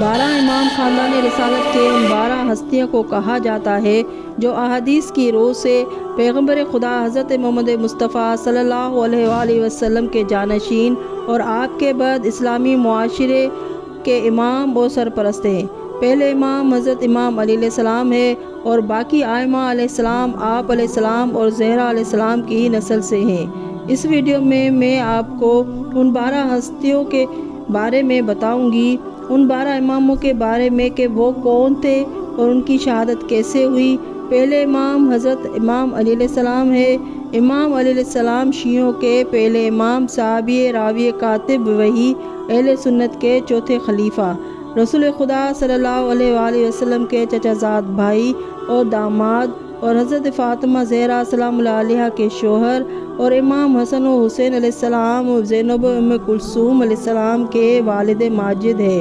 12 امام خاندان رسالت کے ان 12 ہستیوں کو کہا جاتا ہے جو احادیث کی روح سے پیغمبر خدا حضرت محمد مصطفیٰ صلی اللہ علیہ وآلہ وسلم کے جانشین اور آپ کے بعد اسلامی معاشرے کے امام و سرپرست ہیں۔ پہلے امام حضرت امام علی علیہ السلام ہے اور باقی ائمہ علیہ السلام آپ علیہ السلام اور زہرا علیہ السلام کی نسل سے ہیں۔ اس ویڈیو میں آپ کو ان 12 ہستیوں کے بارے میں بتاؤں گی، ان 12 اماموں کے بارے میں کہ وہ کون تھے اور ان کی شہادت کیسے ہوئی۔ پہلے امام حضرت امام علی علیہ السلام ہے۔ امام علی علیہ السلام شیعوں کے پہلے امام، صحابی، راوی، کاتب وحی، اہل سنت کے چوتھے خلیفہ، رسول خدا صلی اللہ علیہ وآلہ وسلم کے چچا زاد بھائی اور داماد، اور حضرت فاطمہ زہرا سلام اللہ علیہا کے شوہر، اور امام حسن و حسین علیہ السلام اور زینب ام کلثوم علیہ السلام کے والد ماجد ہے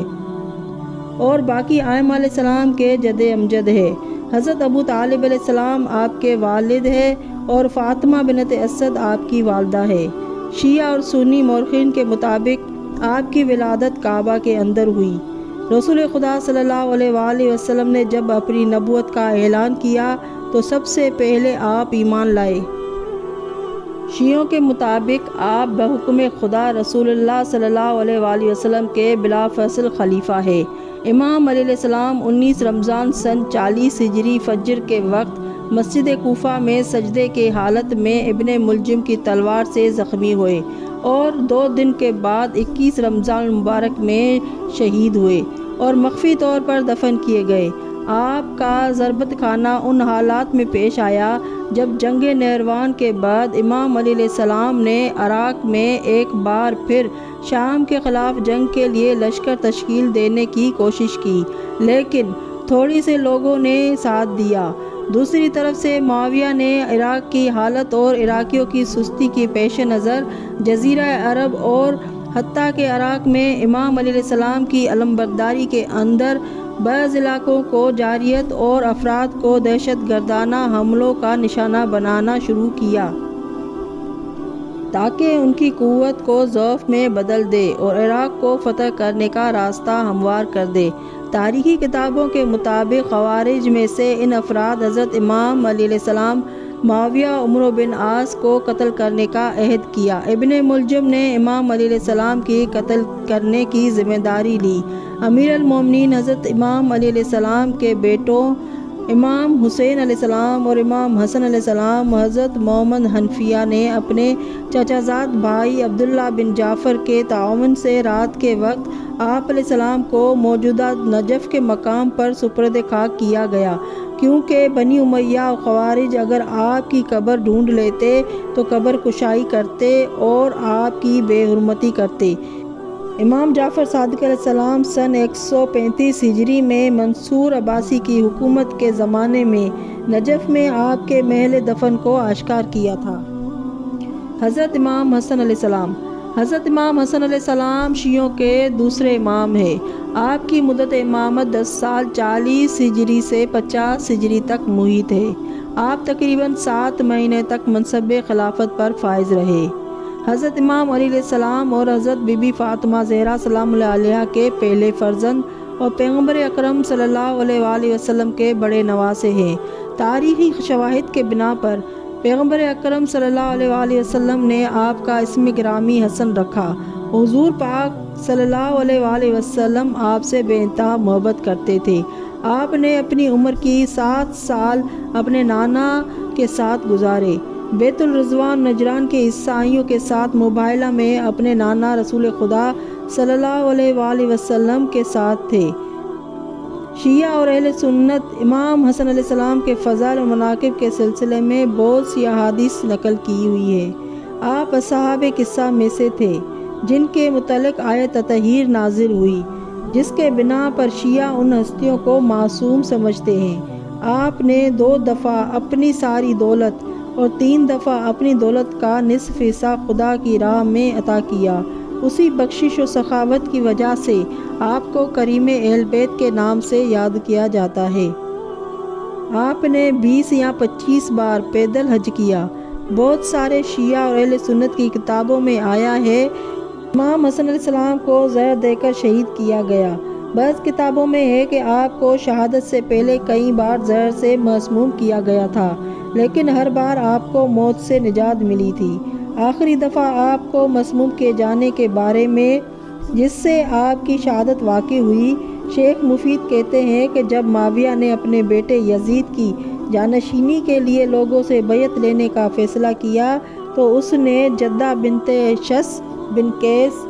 اور باقی ائمہ علیہ السلام کے جد امجد ہے۔ حضرت ابو طالب علیہ السلام آپ کے والد ہے اور فاطمہ بنت اسد آپ کی والدہ ہے۔ شیعہ اور سنی مورخین کے مطابق آپ کی ولادت کعبہ کے اندر ہوئی۔ رسول خدا صلی اللہ علیہ وآلہ وسلم نے جب اپنی نبوت کا اعلان کیا تو سب سے پہلے آپ ایمان لائے۔ شیعوں کے مطابق آپ بحکم خدا رسول اللہ صلی اللہ علیہ وآلہ وسلم کے بلا فصل خلیفہ ہے۔ امام علی علیہ السلام 19 رمضان سن 40 ہجری فجر کے وقت مسجد کوفہ میں سجدے کے حالت میں ابن ملجم کی تلوار سے زخمی ہوئے اور 2 دن کے بعد 21 رمضان مبارک میں شہید ہوئے اور مخفی طور پر دفن کیے گئے۔ آپ کا ضربت خانہ ان حالات میں پیش آیا جب جنگ نہروان کے بعد امام علی علیہ السلام نے عراق میں ایک بار پھر شام کے خلاف جنگ کے لیے لشکر تشکیل دینے کی کوشش کی، لیکن تھوڑی سے لوگوں نے ساتھ دیا۔ دوسری طرف سے معاویہ نے عراق کی حالت اور عراقیوں کی سستی کی پیش نظر جزیرہ عرب اور حتیٰ کہ عراق میں امام علی علیہ السلام کی علمبرداری کے اندر بعض علاقوں کو جارحیت اور افراد کو دہشت گردانہ حملوں کا نشانہ بنانا شروع کیا تاکہ ان کی قوت کو ضعف میں بدل دے اور عراق کو فتح کرنے کا راستہ ہموار کر دے۔ تاریخی کتابوں کے مطابق خوارج میں سے ان افراد حضرت امام علی علیہ السلام، معاویہ، عمرو بن عاص کو قتل کرنے کا عہد کیا۔ ابن ملجم نے امام علی علیہ السلام کی قتل کرنے کی ذمہ داری لی۔ امیر المومنین حضرت امام علی علیہ السلام کے بیٹوں امام حسین علیہ السلام اور امام حسن علیہ السلام حضرت محمد حنفیہ نے اپنے چچا زاد بھائی عبداللہ بن جعفر کے تعاون سے رات کے وقت آپ علیہ السلام کو موجودہ نجف کے مقام پر سپرد خاک کیا گیا، کیونکہ بنی امیہ اور خوارج اگر آپ کی قبر ڈھونڈ لیتے تو قبر کشائی کرتے اور آپ کی بے حرمتی کرتے۔ امام جعفر صادق علیہ السلام سن 135 ہجری میں منصور عباسی کی حکومت کے زمانے میں نجف میں آپ کے محل دفن کو آشکار کیا تھا۔ حضرت امام حسن علیہ السلام۔ حضرت امام حسن علیہ السلام شیعوں کے دوسرے امام ہیں۔ آپ کی مدت امامت 10 سال 40 ہجری سے 50 ہجری تک محیط ہے۔ آپ تقریباً 7 مہینے تک منصب خلافت پر فائز رہے۔ حضرت امام علی علیہ السلام اور حضرت بی بی فاطمہ زہرا سلام اللہ علیہا کے پہلے فرزند اور پیغمبر اکرم صلی اللہ علیہ وآلہ وسلم کے بڑے نواسے ہیں۔ تاریخی شواہد کے بنا پر پیغمبر اکرم صلی اللہ علیہ وآلہ وسلم نے آپ کا اسم گرامی حسن رکھا۔ حضور پاک صلی اللہ علیہ وآلہ وسلم آپ سے بے انتہا محبت کرتے تھے۔ آپ نے اپنی عمر کی 7 سال اپنے نانا کے ساتھ گزارے۔ بیت الرضوان نجران کے عیسائیوں کے ساتھ مباہلہ میں اپنے نانا رسول خدا صلی اللہ علیہ وآلہ وسلم کے ساتھ تھے۔ شیعہ اور اہل سنت امام حسن علیہ السلام کے فضائل و مناقب کے سلسلے میں بہت سی احادیث نقل کی ہوئی ہے۔ آپ اصحاب قصہ میں سے تھے جن کے متعلق آیت تطہیر نازل ہوئی، جس کے بنا پر شیعہ ان ہستیوں کو معصوم سمجھتے ہیں۔ آپ نے 2 دفعہ اپنی ساری دولت اور 3 دفعہ اپنی دولت کا نصف حصہ خدا کی راہ میں عطا کیا۔ اسی بخشش و سخاوت کی وجہ سے آپ کو کریم اہل بیت کے نام سے یاد کیا جاتا ہے۔ آپ نے 20 یا 25 بار پیدل حج کیا۔ بہت سارے شیعہ اور اہل سنت کی کتابوں میں آیا ہے امام حسن علیہ السلام کو زہر دے کر شہید کیا گیا۔ بعض کتابوں میں ہے کہ آپ کو شہادت سے پہلے کئی بار زہر سے مسموم کیا گیا تھا، لیکن ہر بار آپ کو موت سے نجات ملی تھی۔ آخری دفعہ آپ کو مسموم کیے جانے کے بارے میں جس سے آپ کی شہادت واقع ہوئی، شیخ مفید کہتے ہیں کہ جب معاویہ نے اپنے بیٹے یزید کی جانشینی کے لیے لوگوں سے بیعت لینے کا فیصلہ کیا تو اس نے جدہ بنت شس بن قیس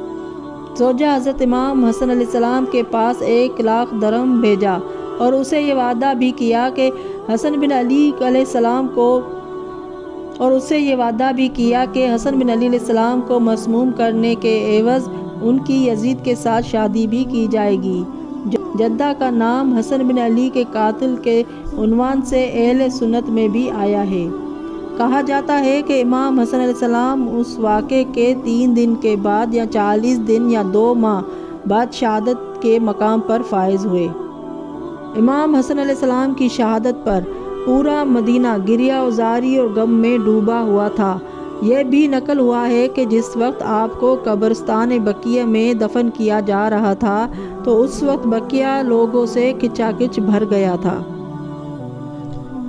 زوجہ حضرت امام حسن علیہ السلام کے پاس 1,00,000 درہم بھیجا اور اسے یہ وعدہ بھی کیا کہ حسن بن علی علیہ السلام کو مسموم کرنے کے عوض ان کی یزید کے ساتھ شادی بھی کی جائے گی۔ جدہ کا نام حسن بن علی کے قاتل کے عنوان سے اہل سنت میں بھی آیا ہے۔ کہا جاتا ہے کہ امام حسن علیہ السلام اس واقعے کے 3 دن کے بعد یا 40 دن یا 2 ماہ بعد شہادت کے مقام پر فائز ہوئے۔ امام حسن علیہ السلام کی شہادت پر پورا مدینہ گریہ وزاری اور غم میں ڈوبا ہوا تھا۔ یہ بھی نقل ہوا ہے کہ جس وقت آپ کو قبرستان بقیع میں دفن کیا جا رہا تھا تو اس وقت بقیع لوگوں سے کھچا کھچ بھر گیا تھا۔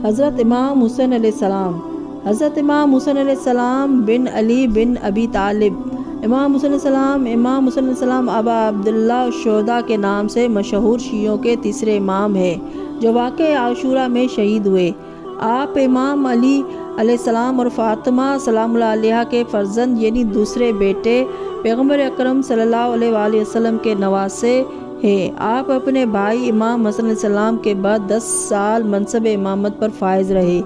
حضرت امام حسین علیہ السلام حضرت امام حسین علیہ السلام بن علی بن ابی طالب امام حسین علیہ السلام ابا عبداللہ الشہداء کے نام سے مشہور شیعوں کے تیسرے امام ہیں جو واقعہ عاشورہ میں شہید ہوئے۔ آپ امام علی علیہ السلام اور فاطمہ سلام اللہ علیہا کے فرزند یعنی دوسرے بیٹے پیغمبر اکرم صلی اللہ علیہ وآلہ وسلم کے نواسے ہیں۔ آپ اپنے بھائی امام حسن علیہ السلام کے بعد 10 سال منصب امامت پر فائز رہے۔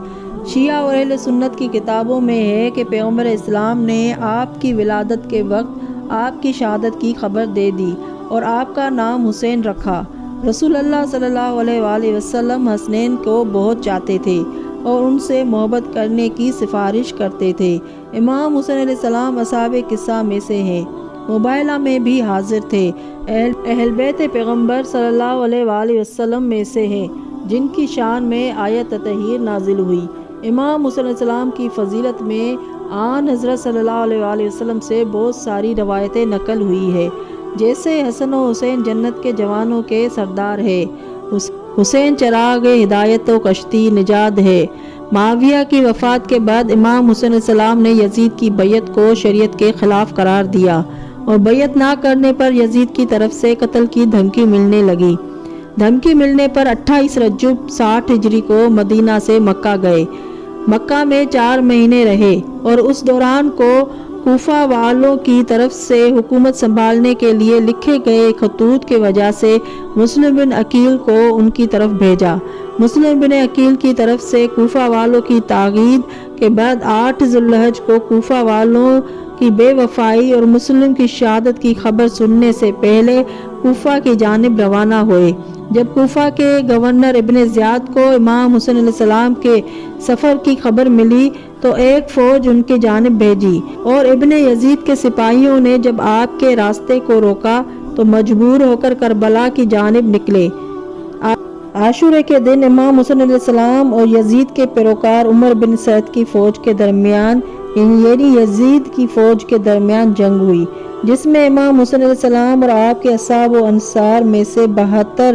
شیعہ اور اہل سنت کی کتابوں میں ہے کہ پیغمبر اسلام نے آپ کی ولادت کے وقت آپ کی شہادت کی خبر دے دی اور آپ کا نام حسین رکھا۔ رسول اللہ صلی اللہ علیہ وآلہ وسلم حسنین کو بہت چاہتے تھے اور ان سے محبت کرنے کی سفارش کرتے تھے۔ امام حسین علیہ السلام اصحاب قصہ میں سے ہیں، مباہلہ میں بھی حاضر تھے۔ اہل بیت پیغمبر صلی اللہ علیہ وآلہ وسلم میں سے ہیں جن کی شان میں آیت تطہیر نازل ہوئی۔ امام حسین علیہ السلام کی فضیلت میں آن حضرت صلی اللہ علیہ وآلہ وسلم سے بہت ساری روایتیں نقل ہوئی ہے، جیسے حسن و حسین جنت کے جوانوں کے سردار ہے، حسین چراغ ہدایت و کشتی نجات ہے۔ معاویہ کی وفات کے بعد امام حسین علیہ السلام نے یزید کی بیعت کو شریعت کے خلاف قرار دیا اور بیعت نہ کرنے پر یزید کی طرف سے قتل کی دھمکی ملنے لگی۔ دھمکی ملنے پر 28 رجب 60 ہجری کو مدینہ سے مکہ گئے۔ مکہ میں 4 مہینے رہے اور اس دوران کو کوفہ والوں کی طرف سے حکومت سنبھالنے کے لیے لکھے گئے خطوط کی وجہ سے مسلم بن عقیل کو ان کی طرف بھیجا۔ مسلم بن عقیل کی طرف سے کوفہ والوں کی تاکید کے بعد 8 ذی الحجہ کو کوفہ والوں کی بے وفائی اور مسلم کی شہادت کی خبر سننے سے پہلے کوفہ کی جانب روانہ ہوئے۔ جب کوفہ کے گورنر ابن زیاد کو امام حسین علیہ السلام کے سفر کی خبر ملی تو ایک فوج ان کی جانب بھیجی اور ابن یزید کے سپاہیوں نے جب آپ کے راستے کو روکا تو مجبور ہو کر کربلا کی جانب نکلے۔ عاشورے کے دن امام حسین علیہ السلام اور یزید کے پیروکار عمر بن سعد کی فوج کے درمیان یعنی یزید کی فوج کے درمیان جنگ ہوئی، جس میں امام حسین علیہ السلام اور آپ کے اصحاب و انصار میں سے 72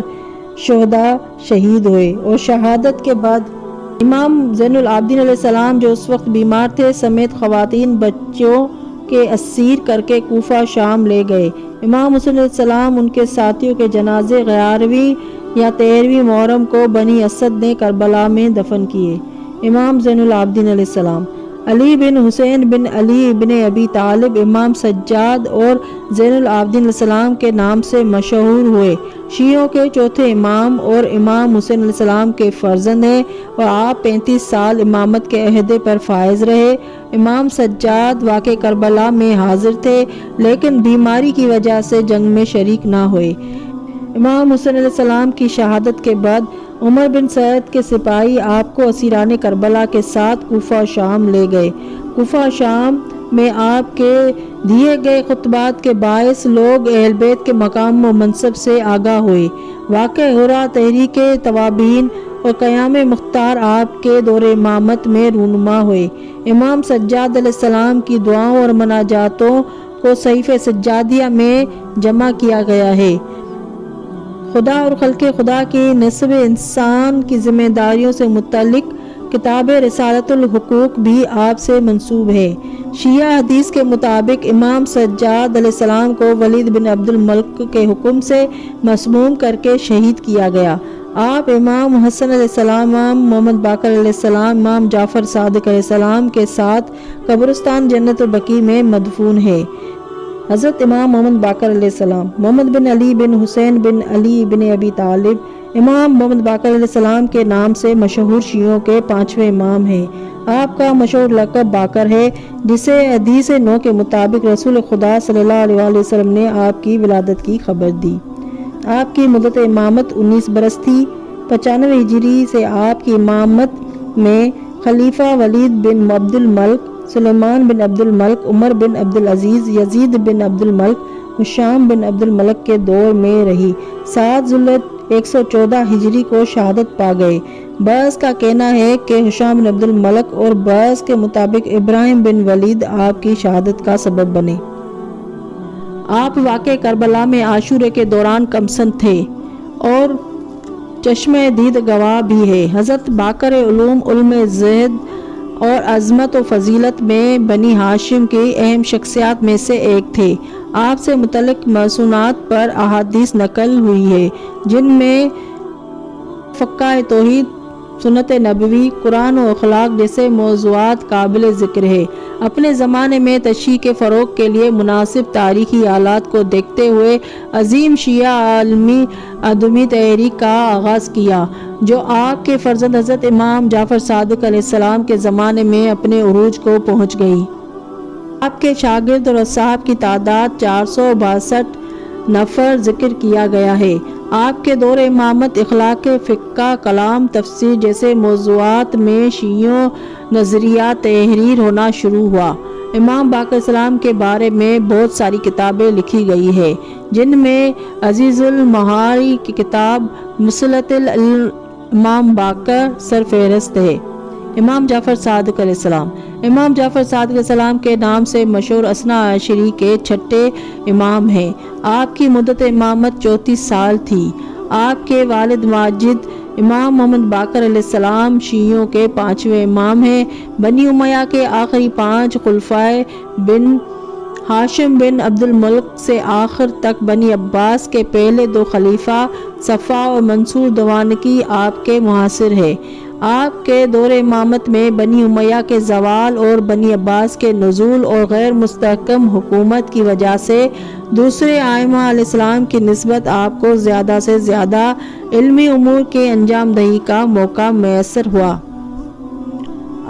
شہداء شہید ہوئے اور شہادت کے بعد امام زین العابدین علیہ السلام جو اس وقت بیمار تھے سمیت خواتین بچوں کے اسیر کر کے کوفہ شام لے گئے۔ امام حسین علیہ السلام ان کے ساتھیوں کے جنازے 11ویں یا 13ویں محرم کو بنی اسد نے کربلا میں دفن کیے۔ امام زین العابدین علیہ السلام علی بن حسین بن علی بن ابی طالب امام سجاد اور زین العابدین علیہ السلام کے نام سے مشہور ہوئے۔ شیعوں کے چوتھے امام اور امام حسین علیہ السلام کے فرزند ہیں اور آپ 35 سال امامت کے عہدے پر فائز رہے۔ امام سجاد واقع کربلا میں حاضر تھے لیکن بیماری کی وجہ سے جنگ میں شریک نہ ہوئے۔ امام حسین علیہ السلام کی شہادت کے بعد عمر بن سعد کے سپاہی آپ کو اسیران کربلا کے ساتھ کوفہ شام لے گئے۔ کوفہ شام میں آپ کے دیے گئے خطبات کے باعث لوگ اہل بیت کے مقام و منصب سے آگاہ ہوئے۔ واقع ہرا تحریک توابین اور قیام مختار آپ کے دور امامت میں رونما ہوئے۔ امام سجاد علیہ السلام کی دعاؤں اور مناجاتوں کو صحیفہ سجادیہ میں جمع کیا گیا ہے۔ خدا اور خلق خدا کی نسب انسان کی ذمہ داریوں سے متعلق کتاب رسالۃ الحقوق بھی آپ سے منسوب ہے۔ شیعہ حدیث کے مطابق امام سجاد علیہ السلام کو ولید بن عبد الملک کے حکم سے مسموم کر کے شہید کیا گیا۔ آپ امام حسن علیہ السلام، امام محمد باقر علیہ السلام، امام جعفر صادق علیہ السلام کے ساتھ قبرستان جنت البقیع میں مدفون ہے۔ حضرت امام محمد باقر علیہ السلام، محمد بن علی بن حسین بن علی بن ابی طالب امام محمد باقر علیہ السلام کے نام سے مشہور شیعوں کے 5ویں امام ہیں۔ آپ کا مشہور لقب باقر ہے، جسے حدیث نو کے مطابق رسول خدا صلی اللہ علیہ وسلم نے آپ کی ولادت کی خبر دی۔ آپ کی مدت امامت 19 برس تھی۔ 95 ہجری سے آپ کی امامت میں خلیفہ ولید بن عبد الملک، سلیمان بن عبد الملک، عمر بن عبد العزیز، یزید بن عبد الملک، ہشام بن عبد الملک کے دور میں رہی۔ 7 ذوالحجہ 114 ہجری کو شہادت پا گئے۔ بعض کا کہنا ہے کہ ہشام بن عبد الملک اور بعض کے مطابق ابراہیم بن ولید آپ کی شہادت کا سبب بنے۔ آپ واقع کربلا میں عاشورے کے دوران کمسن تھے اور چشمِ دید گواہ بھی ہے۔ حضرت باقر علم زہد اور عظمت و فضیلت میں بنی ہاشم کی اہم شخصیات میں سے ایک تھے۔ آپ سے متعلق موضوعات پر احادیث نقل ہوئی ہے، جن میں فقہ توحید، سنت نبوی، قرآن و اخلاق جیسے موضوعات قابل ذکر ہے۔ اپنے زمانے میں تشیع کے فروغ کے لیے مناسب تاریخی حالات کو دیکھتے ہوئے عظیم شیعہ عالمی ادبی تحریک کا آغاز کیا، جو آپ کے فرزند حضرت امام جعفر صادق علیہ السلام کے زمانے میں اپنے عروج کو پہنچ گئی۔ آپ کے شاگرد اور اصحاب کی تعداد 462 نفر ذکر کیا گیا ہے۔ آپ کے دور امامت اخلاق، فقہ، کلام، تفسیر جیسے موضوعات میں شیعوں نظریات تحریر ہونا شروع ہوا۔ امام باقر السلام کے بارے میں بہت ساری کتابیں لکھی گئی ہے، جن میں عزیز المحاری کی کتاب مسلط الامام باقر سرفہرست ہے۔ امام جعفر صادق علیہ السلام، امام جعفر صادق علیہ السلام کے نام سے مشہور اثنا عشری کے 6 امام ہیں۔ آپ کی مدت امامت 34 سال تھی۔ آپ کے والد ماجد امام محمد باقر علیہ السلام شیعوں کے 5ویں امام ہیں۔ بنی امیہ کے آخری 5 خلفائے بن ہاشم بن عبد الملک سے آخر تک بنی عباس کے پہلے 2 خلیفہ صفا اور منصور دوانکی آپ کے معاصر ہیں۔ آپ کے دور امامت میں بنی امیہ کے زوال اور بنی عباس کے نزول اور غیر مستحکم حکومت کی وجہ سے دوسرے ائمہ علیہ السلام کی نسبت آپ کو زیادہ سے زیادہ علمی امور کے انجام دہی کا موقع میسر ہوا۔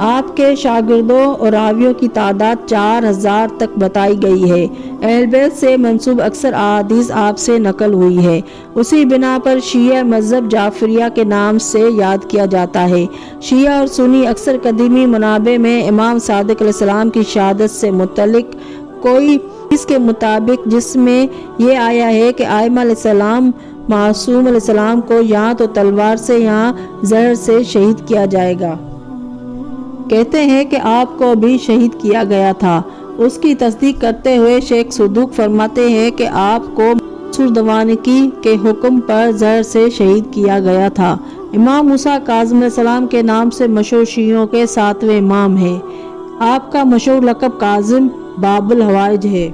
آپ کے شاگردوں اور راویوں کی تعداد 4000 تک بتائی گئی ہے۔ اہل بیت سے منسوب اکثر احادیث آپ سے نقل ہوئی ہے۔ اسی بنا پر شیعہ مذہب جعفریہ کے نام سے یاد کیا جاتا ہے۔ شیعہ اور سنی اکثر قدیمی منابع میں امام صادق علیہ السلام کی شہادت سے متعلق کوئی حدیث کے مطابق جس میں یہ آیا ہے کہ ائمہ علیہ السلام معصوم علیہ السلام کو یہاں تو تلوار سے یہاں زہر سے شہید کیا جائے گا، کہتے ہیں کہ آپ کو بھی شہید کیا گیا تھا۔ اس کی تصدیق کرتے ہوئے شیخ صدوق فرماتے ہیں کہ آپ کو منصور دوانکی کے حکم پر زہر سے شہید کیا گیا تھا۔ امام موسیٰ کاظم علیہ السلام کے نام سے مشہور شیعوں کے 7ویں امام ہیں۔ آپ کا مشہور لقب کاظم باب الحوائج ہے۔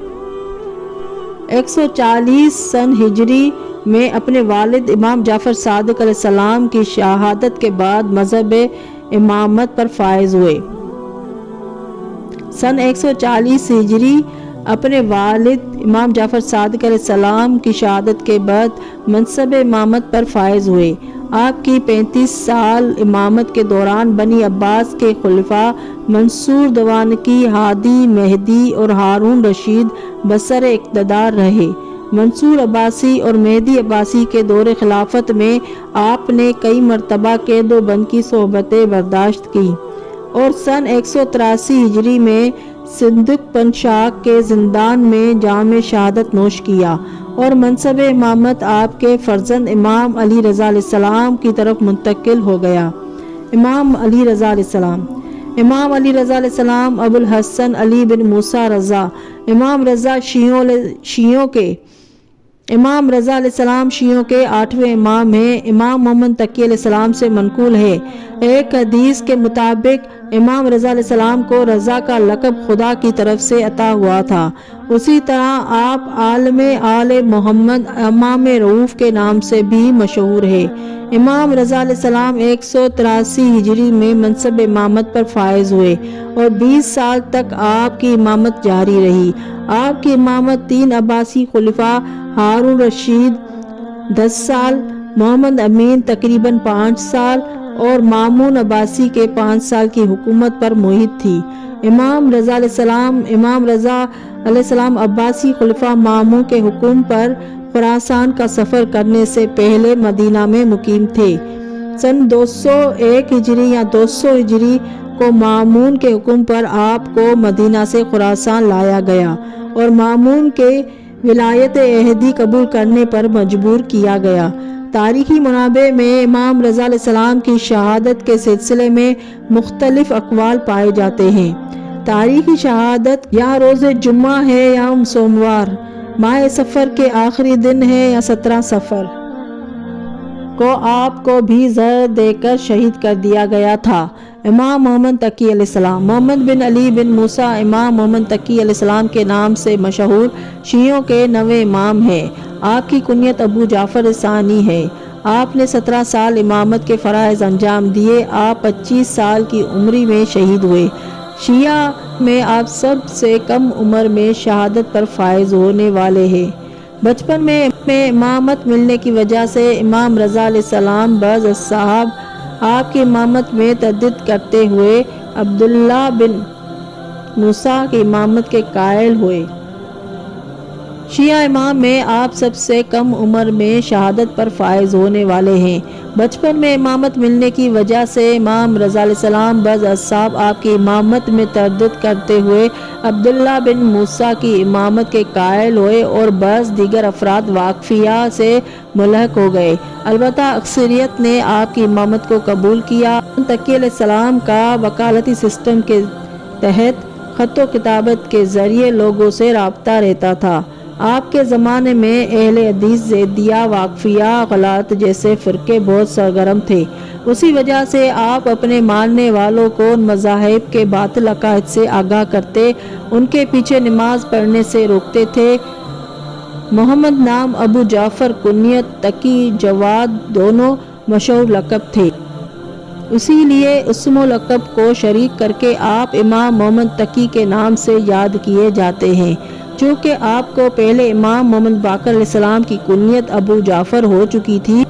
140 سن ہجری میں اپنے والد امام جعفر صادق علیہ السلام کی شہادت کے بعد مذہب امامت پر فائز ہوئے۔ سن 140 ہجری اپنے والد امام جعفر صادق علیہ السلام کی شہادت کے بعد منصب امامت پر فائز ہوئے۔ آپ کی 35 سال امامت کے دوران بنی عباس کے خلفاء منصور دوانکی، ہادی، مہدی اور ہارون رشید بسر اقتدار رہے۔ منصور عباسی اور مہدی عباسی کے دور خلافت میں آپ نے کئی مرتبہ قید و بند کی صحبتیں برداشت کی اور سن 183 ہجری میں صندوق پنشاک کے زندان میں جام شہادت نوش کیا اور منصب امامت آپ کے فرزند امام علی رضا علیہ السلام کی طرف منتقل ہو گیا۔ امام علی رضا علیہ السلام، امام علی رضا علیہ السلام ابو الحسن علی بن موسیٰ رضا، امام رضا شیعوں کے امام رضا علیہ السلام شیعوں کے 8ویں امام ہیں۔ امام محمد تقی علیہ السلام سے منقول ہے، ایک حدیث کے مطابق امام رضا علیہ السلام کو رضا کا لقب خدا کی طرف سے عطا ہوا تھا۔ اسی طرح آپ عالم آل محمد امام رؤوف کے نام سے بھی مشہور ہے۔ امام رضا علیہ السلام 183 ہجری میں منصب امامت پر فائز ہوئے اور 20 سال تک آپ کی امامت جاری رہی۔ آپ کی امامت 3 عباسی خلفاء ہارون رشید 10 سال، محمد امین تقریباً 5 سال اور مامون عباسی کے 5 سال کی حکومت پر محیط تھی۔ امام رضا علیہ السلام عباسی خلفاء مامون کے حکم پر خراسان کا سفر کرنے سے پہلے مدینہ میں مقیم تھے۔ سن 201 ہجری یا 200 ہجری کو مامون کے حکم پر آپ کو مدینہ سے خراسان لایا گیا اور مامون کے ولایت عہدی قبول کرنے پر مجبور کیا گیا۔ تاریخی منابع میں امام رضا علیہ السلام کی شہادت کے سلسلے میں مختلف اقوال پائے جاتے ہیں۔ تاریخی شہادت یا روز جمعہ ہے یا سوموار، ماہ صفر کے آخری دن ہے یا 17 صفر کو آپ کو بھی زہر دے کر شہید کر دیا گیا تھا۔ امام محمد تقی علیہ السلام محمد بن علی بن موسیٰ امام محمد تقی علیہ السلام کے نام سے مشہور شیعوں کے 9ویں امام ہیں۔ آپ کی کنیت ابو جعفر ثانی ہے۔ آپ نے 17 سال امامت کے فرائض انجام دیے۔ آپ 25 سال کی عمری میں شہید ہوئے۔ شیعہ میں آپ سب سے کم عمر میں شہادت پر فائز ہونے والے ہیں۔ بچپن میں امامت ملنے کی وجہ سے امام رضا علیہ السلام بعض اصحاب آپ کی امامت میں تردد کرتے ہوئے عبداللہ بن موسیٰ کی امامت کے قائل ہوئے۔ شیعہ امام میں آپ سب سے کم عمر میں شہادت پر فائز ہونے والے ہیں۔ بچپن میں امامت ملنے کی وجہ سے امام رضا علیہ السلام بعض اصحاب آپ کی امامت میں تردد کرتے ہوئے عبداللہ بن موسیٰ کی امامت کے قائل ہوئے اور بعض دیگر افراد واقفیہ سے ملحق ہو گئے۔ البتہ اکثریت نے آپ کی امامت کو قبول کیا۔ تقی علیہ السلام کا وکالتی سسٹم کے تحت خط و کتابت کے ذریعے لوگوں سے رابطہ رہتا تھا۔ آپ کے زمانے میں اہل حدیث، زیدیہ، واقفیہ، غلاط جیسے فرقے بہت سرگرم تھے۔ اسی وجہ سے آپ اپنے ماننے والوں کو ان مذاہب کے باطل عقائد سے آگاہ کرتے، ان کے پیچھے نماز پڑھنے سے روکتے تھے۔ محمد نام، ابو جعفر کنیت، تقی، جواد دونوں مشہور لقب تھے۔ اسی لیے اسم و لقب کو شریک کر کے آپ امام محمد تقی کے نام سے یاد کیے جاتے ہیں۔ چونکہ آپ کو پہلے امام محمد باقر علیہ السلام کی کنیت ابو جعفر ہو چکی تھی۔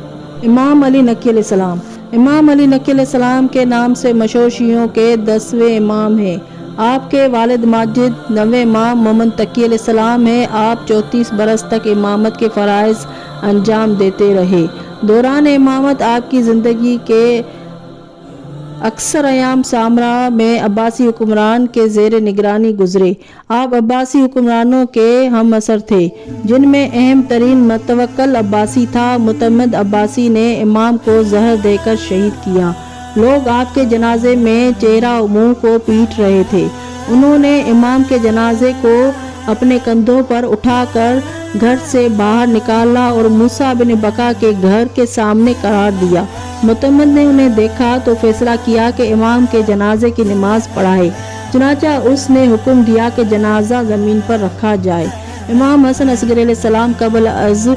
امام علی نقی علیہ السلام امام علی نقی علیہ السلام کے نام سے مشہور شیعوں کے 10ویں امام ہیں۔ آپ کے والد ماجد 9ویں امام محمد تقی علیہ السلام ہیں۔ آپ 34 برس تک امامت کے فرائض انجام دیتے رہے۔ دوران امامت آپ کی زندگی کے اکثر ایام سامرا میں عباسی حکمران کے زیر نگرانی گزرے۔ آپ عباسی حکمرانوں کے ہم عصر تھے، جن میں اہم ترین متوکل عباسی تھا۔ متعمد عباسی نے امام کو زہر دے کر شہید کیا۔ لوگ آپ کے جنازے میں چہرہ و منہ کو پیٹ رہے تھے۔ انہوں نے امام کے جنازے کو اپنے کندھوں پر اٹھا کر گھر سے باہر نکالا اور موسیٰ بن بکا کے گھر کے سامنے قرار دیا۔ متعمد نے انہیں دیکھا تو فیصلہ کیا کہ امام کے جنازے کی نماز پڑھائے۔ چنانچہ اس نے حکم دیا کہ جنازہ زمین پر رکھا جائے۔ امام حسن اصغری علیہ السلام قبل از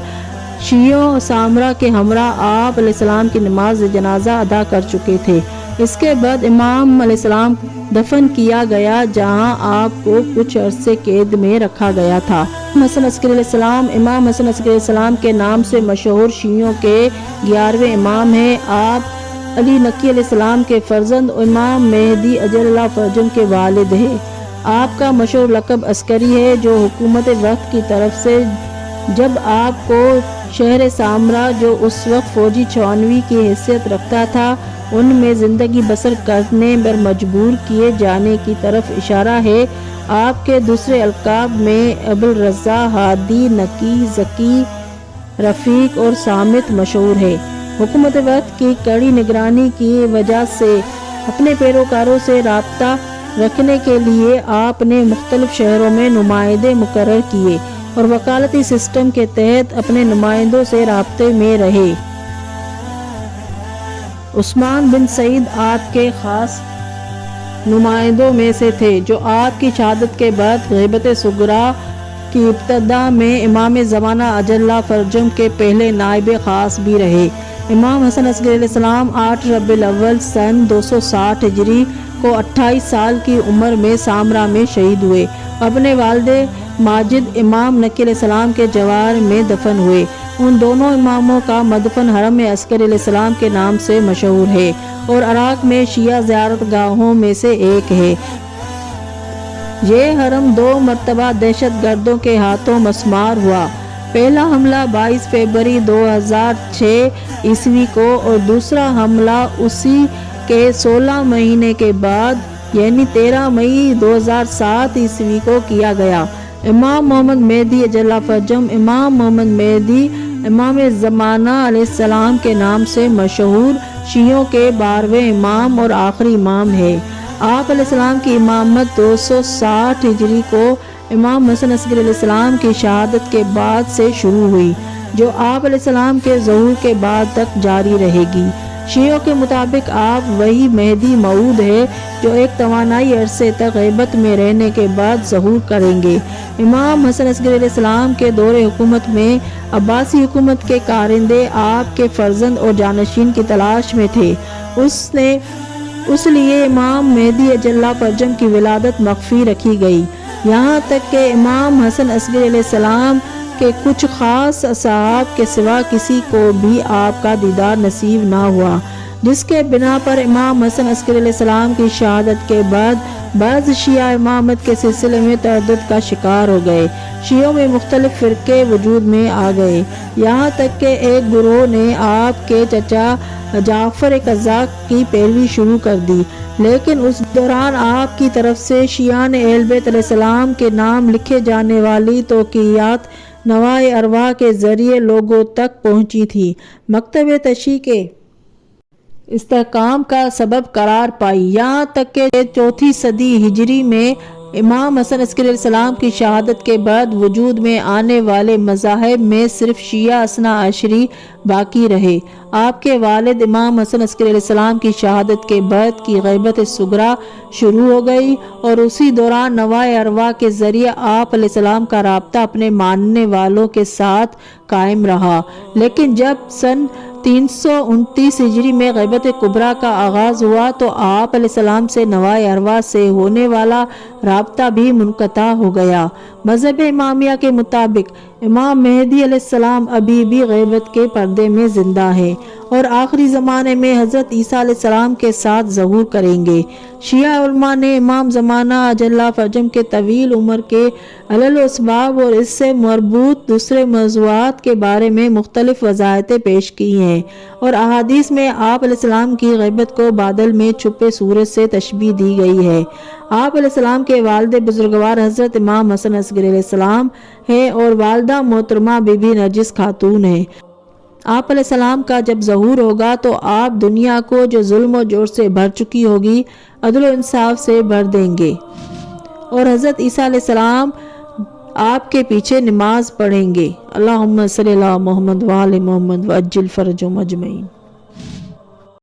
شیعوں سامرا کے ہمراہ آپ علیہ السلام کی نماز جنازہ ادا کر چکے تھے۔ اس کے بعد امام علیہ السلام دفن کیا گیا، جہاں آپ کو کچھ عرصے قید میں رکھا گیا تھا۔ امام حسن اصغری علیہ السلام کے نام سے مشہور شیعوں کے 11ویں امام ہیں۔ آپ علی نقی علیہ السلام کے فرزند امام مہدی اجل اللہ فرجہ کے والد ہیں۔ آپ کا مشہور لقب عسکری ہے، جو حکومت وقت کی طرف سے جب آپ کو شہر سامرا، جو اس وقت فوجی چھاونی کی حیثیت رکھتا تھا، ان میں زندگی بسر کرنے پر مجبور کیے جانے کی طرف اشارہ ہے۔ آپ کے دوسرے القاب میں ابوالرضا، ہادی، نقی، ذکی، رفیق اور صامت مشہور ہے۔ حکومت وقت کی کڑی نگرانی کی وجہ سے اپنے پیروکاروں سے رابطہ رکھنے کے لیے آپ نے مختلف شہروں میں نمائندے مقرر کیے۔ اور وکالتی سسٹم کے تحت اپنے نمائندوں سے رابطے میں رہے۔ عثمان بن سعید آپ کے خاص نمائندوں میں سے تھے، جو آپ کی شہادت کے بعد غیبت صغریٰ کی ابتدا میں امام زمانہ اجلہ فرجم کے پہلے نائب خاص بھی رہے۔ امام حسن عسکری علیہ السلام 8 ربیع الاول سن 260 ہجری کو 28 سال کی عمر میں سامرا میں شہید ہوئے۔ اپنے والد ماجد امام نقی علیہ السلام کے جوار میں دفن ہوئے۔ ان دونوں اماموں کا مدفن حرم عسکری علیہ السلام کے نام سے مشہور ہے اور عراق میں شیعہ زیارت گاہوں میں سے ایک ہے۔ یہ حرم 2 مرتبہ دہشت گردوں کے ہاتھوں مسمار ہوا۔ پہلا حملہ 22 فروری 2006 عیسوی کو اور دوسرا حملہ اسی کے 16 مہینے کے بعد یعنی 13 مئی 2007 عیسوی کو کیا گیا۔ امام محمد مہدی اجلہ فرجم امام محمد مہدی امام زمانہ علیہ السلام کے نام سے مشہور شیعوں کے 12ویں امام اور آخری امام ہے۔ آپ علیہ السلام کی امامت 260 ہجری کو امام حسن عسکری علیہ السلام کی شہادت کے بعد سے شروع ہوئی، جو آپ علیہ السلام کے ظہور کے بعد تک جاری رہے گی۔ شیعوں کے مطابق آپ وہی مہدی موعود ہے جو ایک توانائی عرصے تک غیبت میں رہنے کے بعد ظہور کریں گے۔ امام حسن عسکری علیہ السلام کے دور حکومت میں عباسی حکومت کے کارندے آپ کے فرزند اور جانشین کی تلاش میں تھے، اس لیے امام مہدی اجلہ فرجم کی ولادت مخفی رکھی گئی، یہاں تک کہ امام حسن عسکری علیہ السلام کے کچھ خاص اصحاب کے سوا کسی کو بھی آپ کا دیدار نصیب نہ ہوا، جس کے بنا پر امام حسن عسکری علیہ السلام کی شہادت کے بعد بعض شیعہ امامت کے سلسلے میں تردد کا شکار ہو گئے۔ شیعوں میں مختلف فرقے وجود میں آ گئے، یہاں تک کہ ایک گروہ نے آپ کے چچا جعفر قزاق کی پیروی شروع کر دی، لیکن اس دوران آپ کی طرف سے شیعان اہل بیت علیہ السلام کے نام لکھے جانے والی توقیعات نوائے ارواح کے ذریعے لوگوں تک پہنچی تھی، مکتب تشیع کے استحکام کا سبب قرار پائی، یہاں تک کہ 4 صدی ہجری میں امام حسن عسکری علیہ السلام کی شہادت کے بعد وجود میں آنے والے مذاہب میں صرف شیعہ اثنا عشری باقی رہے۔ آپ کے والد امام حسن عسکری علیہ السلام کی شہادت کے بعد کی غیبت صغریٰ شروع ہو گئی اور اسی دوران نوائے ارواح کے ذریعے آپ علیہ السلام کا رابطہ اپنے ماننے والوں کے ساتھ قائم رہا، لیکن جب سن 329 ہجری میں غیبت کبریٰ کا آغاز ہوا تو آپ علیہ السلام سے نوائے ارواح سے ہونے والا رابطہ بھی منقطع ہو گیا۔ مذہب امامیہ کے مطابق امام مہدی علیہ السلام ابھی بھی غیبت کے پردے میں زندہ ہے اور آخری زمانے میں حضرت عیسیٰ علیہ السلام کے ساتھ ظہور کریں گے۔ شیعہ علماء نے امام زمانہ اجلہ فرجم کے طویل عمر کے علل و اسباب اور اس سے مربوط دوسرے موضوعات کے بارے میں مختلف وضاحتیں پیش کی ہیں، اور احادیث میں آپ علیہ السلام کی غیبت کو بادل میں چھپے سورج سے تشبیہ دی گئی ہے۔ آپ علیہ السلام کے والد بزرگوار حضرت امام حسن عسکری علیہ السلام ہیں اور والدہ محترمہ بی بی نرجس خاتون ہیں۔ آپ علیہ السلام کا جب ظہور ہوگا تو آپ دنیا کو جو ظلم و جور سے بھر چکی ہوگی عدل و انصاف سے بھر دیں گے، اور حضرت عیسیٰ علیہ السلام آپ کے پیچھے نماز پڑھیں گے۔ اللہم صلی علی محمد وآل محمد وعجل فرجہم اجمعین۔